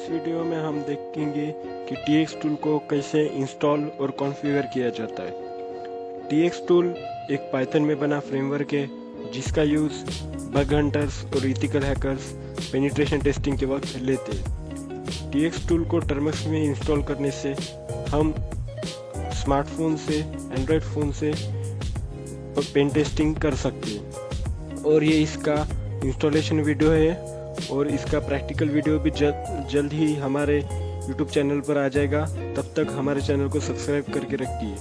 इस video में हम देखेंगे कि Txtool को कैसे इंस्टॉल और कॉन्फ़िगर किया जाता है। Txtool एक पाइथन में बना फ्रेमवर्क है जिसका यूज़ बग हंटर्स और इथिकल हैकर्स पेनिट्रेशन टेस्टिंग के वक्त लेते हैं। Txtool को टर्मक्स में इंस्टॉल करने से हम स्मार्टफोन से, एंड्रॉयड फ़ोन से पेन टेस्टिंग कर सकते हैं। और ये इसका इंस्टॉलेशन वीडियो है और इसका प्रैक्टिकल वीडियो भी जल्द ही हमारे YouTube चैनल पर आ जाएगा। तब तक हमारे चैनल को सब्सक्राइब करके रखिए।